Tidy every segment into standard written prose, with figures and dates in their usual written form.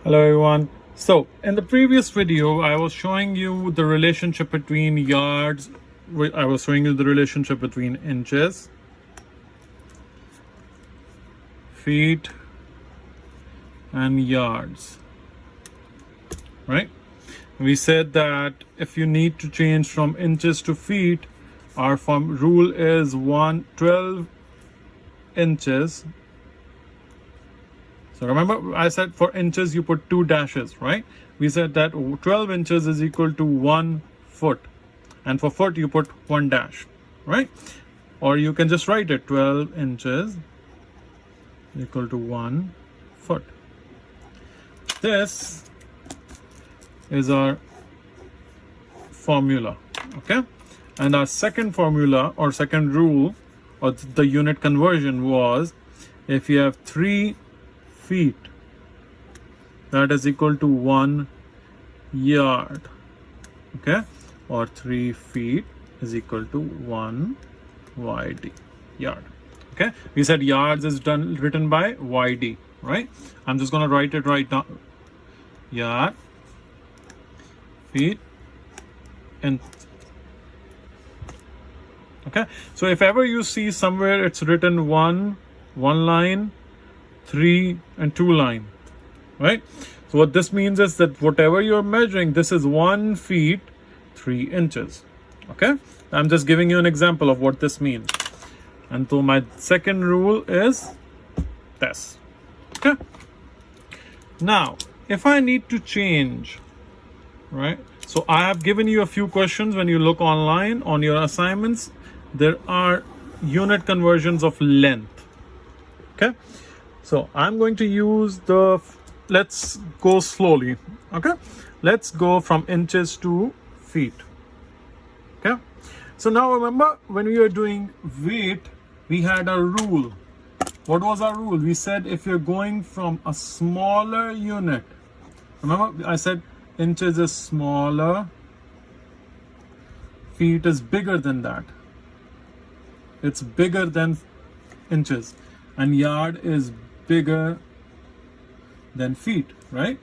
Hello everyone. So in the previous video, I was showing you the relationship between yards. I was showing you the relationship between inches, feet, and yards, right? We said that if you need to change from inches to feet, our rule is 12 inches. So remember, I said for inches you put 2 dashes, right? We said that 12 inches is equal to 1 foot, and for foot you put 1 dash, right? Or you can just write it 12 inches equal to 1 foot. This is our formula, okay? And our second formula or second rule or the unit conversion was, if you have 3 feet, that is equal to 1 yard, okay? Or 3 feet is equal to 1 yd, yard, okay? We said yards is written by yd, right? I'm just gonna write it right now. Yard, feet, and okay. So if ever you see somewhere it's written one line, 3 and 2 line, right? So what this means is that whatever you're measuring, this is 1 feet 3 inches, okay? I'm just giving you an example of what this means. And so my second rule is this, okay? Now if I need to change, right? So I have given you a few questions. When you look online on your assignments, there are unit conversions of length, okay? So I'm going to use let's go slowly, okay? Let's go from inches to feet, okay? So now remember, when we were doing weight, we had a rule. What was our rule? We said if you're going from a smaller unit, remember I said inches is smaller, feet is bigger than that. It's bigger than inches, and yard is bigger than feet, right?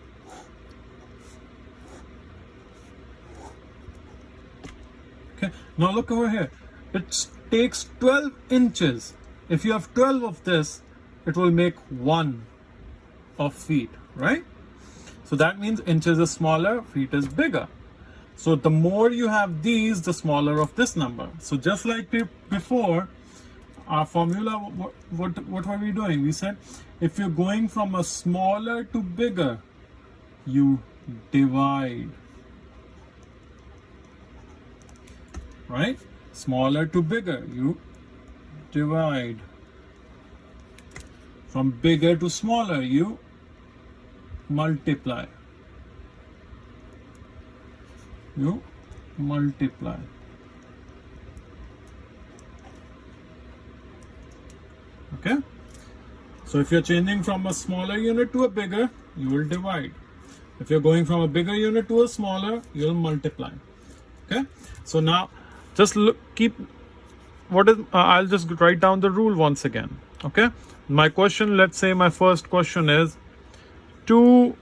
Okay, now look over here. It takes 12 inches. If you have 12 of this, it will make 1 of feet, right? So that means inches is smaller, feet is bigger. So the more you have these, the smaller of this number. So just like before, our formula, what were we doing? We said if you're going from a smaller to bigger, you divide, right? Smaller to bigger, you divide. From bigger to smaller, you multiply. You multiply. Okay? So if you're changing from a smaller unit to a bigger, you will divide. If you're going from a bigger unit to a smaller, you'll multiply. Okay? So now just I'll just write down the rule once again. Okay? My question, let's say my first question is 2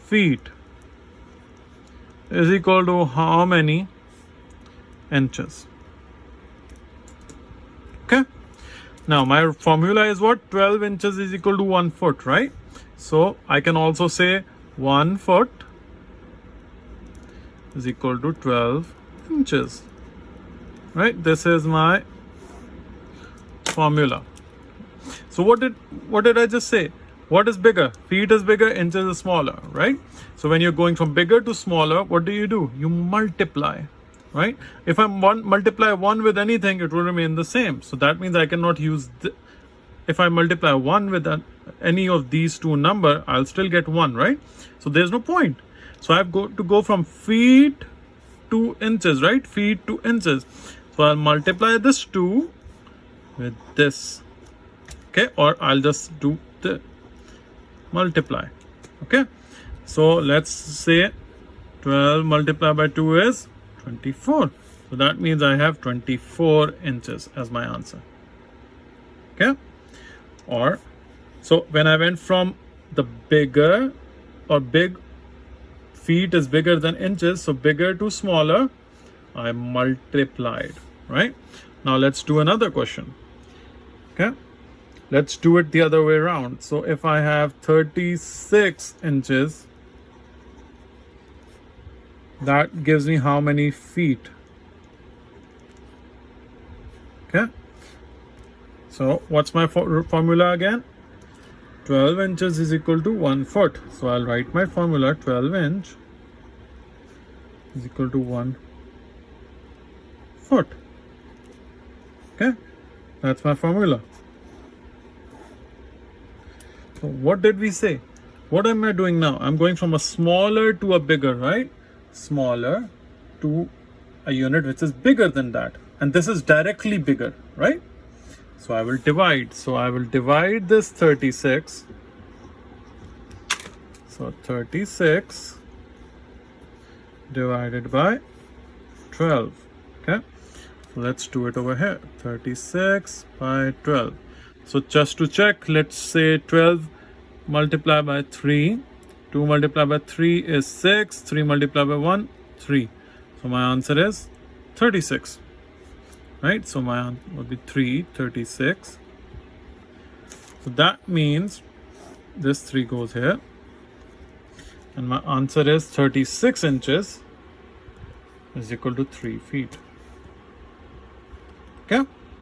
feet is equal to how many inches? Okay? Now my formula is what? 12 inches is equal to 1 foot, right? So I can also say 1 foot is equal to 12 inches, right? This is my formula. So what did I just say? What is bigger? Feet is bigger, inches is smaller, right? So when you're going from bigger to smaller, what do? You multiply, right? If I multiply 1 with anything, it will remain the same. So that means I cannot use if I multiply 1 with any of these two number, I'll still get 1, right? So there's no point. So I've got to go from feet to inches, right? Feet to inches. So I'll multiply this 2 with this, okay? Or I'll just do the multiply, okay? So let's say 12 multiplied by 2 is 24. So that means I have 24 inches as my answer, okay? Or so when I went from the bigger, or big feet is bigger than inches, so bigger to smaller, I multiplied, right? Now let's do another question. Okay, let's do it the other way around. So if I have 36 inches, that gives me how many feet? Okay, so what's my formula again? 12 inches is equal to 1 foot. So I'll write my formula. 12 inch is equal to 1 foot. Okay, that's my formula. So what did we say? What am I doing now? I'm going from a smaller to a bigger, right? Smaller to a unit which is bigger than that. And this is directly bigger, right? So I will divide. So I will divide this 36. So 36 divided by 12. Okay. So let's do it over here. 36 by 12. So just to check, let's say 12 multiplied by 3. 2 multiplied by 3 is 6. 3 multiplied by 1, 3. So my answer is 36. Right? So my answer would be 36. So that means this 3 goes here. And my answer is 36 inches is equal to 3 feet. Okay?